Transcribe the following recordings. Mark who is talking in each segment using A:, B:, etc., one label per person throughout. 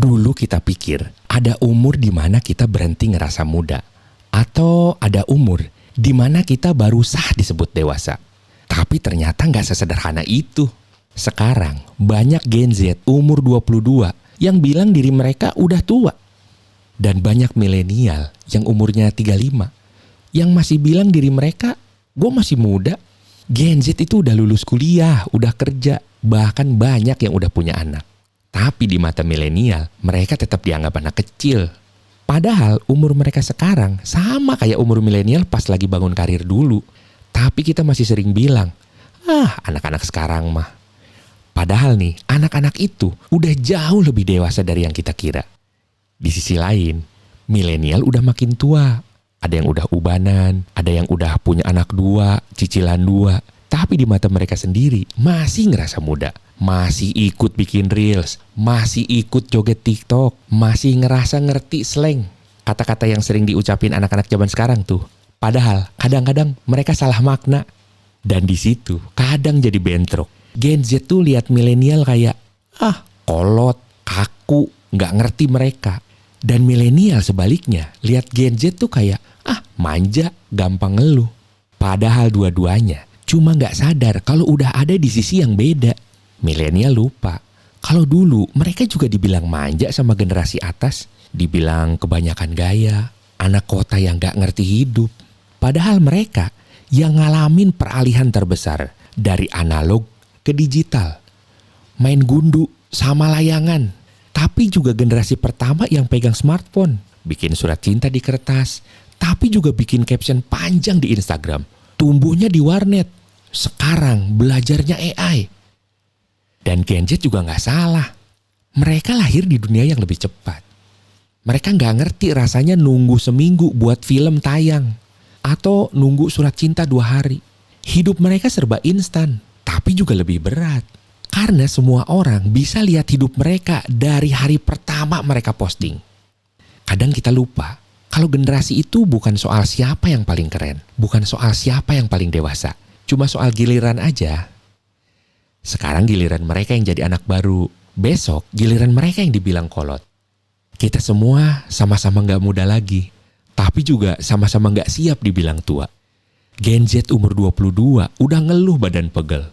A: Dulu kita pikir ada umur di mana kita berhenti ngerasa muda. Atau ada umur di mana kita baru sah disebut dewasa. Tapi ternyata nggak sesederhana itu. Sekarang banyak Gen Z umur 22 yang bilang diri mereka udah tua. Dan banyak milenial yang umurnya 35 yang masih bilang diri mereka, gue masih muda. Gen Z itu udah lulus kuliah, udah kerja, bahkan banyak yang udah punya anak. Tapi di mata milenial, mereka tetap dianggap anak kecil. Padahal umur mereka sekarang sama kayak umur milenial pas lagi bangun karir dulu. Tapi kita masih sering bilang, anak-anak sekarang mah. Padahal nih, anak-anak itu udah jauh lebih dewasa dari yang kita kira. Di sisi lain, milenial udah makin tua. Ada yang udah ubanan, ada yang udah punya anak 2, cicilan 2. Tapi di mata mereka sendiri masih ngerasa muda. Masih ikut bikin reels, masih ikut joget TikTok, masih ngerasa ngerti slang. Kata-kata yang sering diucapin anak-anak zaman sekarang tuh. Padahal kadang-kadang mereka salah makna. Dan di situ kadang jadi bentrok. Gen Z tuh lihat milenial kayak, kolot, kaku, nggak ngerti mereka. Dan milenial sebaliknya, lihat Gen Z tuh kayak, manja, gampang ngeluh. Padahal dua-duanya cuma nggak sadar kalau udah ada di sisi yang beda. Milenial lupa, kalau dulu mereka juga dibilang manja sama generasi atas. Dibilang kebanyakan gaya, anak kota yang nggak ngerti hidup. Padahal mereka yang ngalamin peralihan terbesar dari analog ke digital. Main gundu sama layangan. Tapi juga generasi pertama yang pegang smartphone. Bikin surat cinta di kertas. Tapi juga bikin caption panjang di Instagram. Tumbuhnya di warnet. Sekarang belajarnya AI. Dan Gen Z juga gak salah. Mereka lahir di dunia yang lebih cepat. Mereka gak ngerti rasanya nunggu seminggu buat film tayang. Atau nunggu surat cinta 2 hari. Hidup mereka serba instan. Tapi juga lebih berat. Karena semua orang bisa lihat hidup mereka dari hari pertama mereka posting. Kadang kita lupa, kalau generasi itu bukan soal siapa yang paling keren, bukan soal siapa yang paling dewasa, cuma soal giliran aja. Sekarang giliran mereka yang jadi anak baru, besok giliran mereka yang dibilang kolot. Kita semua sama-sama gak muda lagi, tapi juga sama-sama gak siap dibilang tua. Gen Z umur 22 udah ngeluh badan pegel.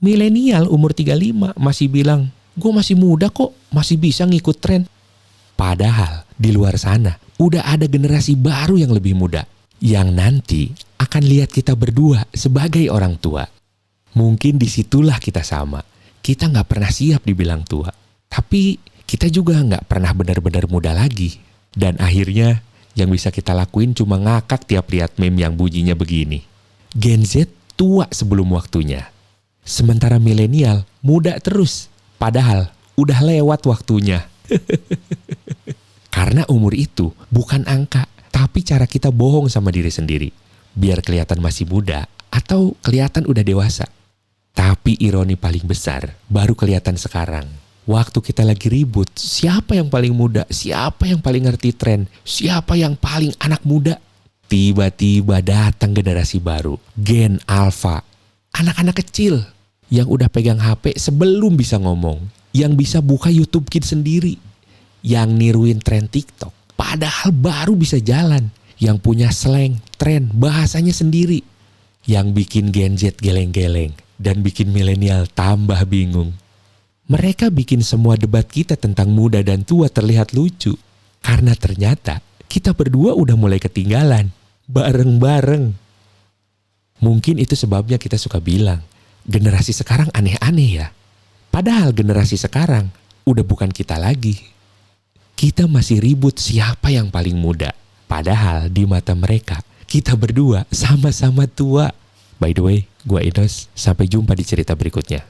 A: Milenial umur 35 masih bilang, gue masih muda kok, masih bisa ngikut tren. Padahal di luar sana udah ada generasi baru yang lebih muda. Yang nanti akan lihat kita berdua sebagai orang tua. Mungkin disitulah kita sama. Kita gak pernah siap dibilang tua. Tapi kita juga gak pernah benar-benar muda lagi. Dan akhirnya yang bisa kita lakuin cuma ngakak tiap lihat meme yang bunyinya begini. Gen Z tua sebelum waktunya. Sementara milenial muda terus. Padahal udah lewat waktunya. Karena umur itu bukan angka, tapi cara kita bohong sama diri sendiri. Biar kelihatan masih muda atau kelihatan udah dewasa. Tapi ironi paling besar baru kelihatan sekarang. Waktu kita lagi ribut, siapa yang paling muda, siapa yang paling ngerti tren, siapa yang paling anak muda. Tiba-tiba datang generasi baru, Gen Alpha. Anak-anak kecil yang udah pegang HP sebelum bisa ngomong. Yang bisa buka YouTube Kids sendiri. Yang niruin tren TikTok. Padahal baru bisa jalan. Yang punya slang, tren, bahasanya sendiri. Yang bikin Gen Z geleng-geleng. Dan bikin milenial tambah bingung. Mereka bikin semua debat kita tentang muda dan tua terlihat lucu. Karena ternyata kita berdua udah mulai ketinggalan. Bareng-bareng. Mungkin itu sebabnya kita suka bilang, generasi sekarang aneh-aneh ya. Padahal generasi sekarang udah bukan kita lagi. Kita masih ribut siapa yang paling muda. Padahal di mata mereka, kita berdua sama-sama tua. By the way, gue Inos. Sampai jumpa di cerita berikutnya.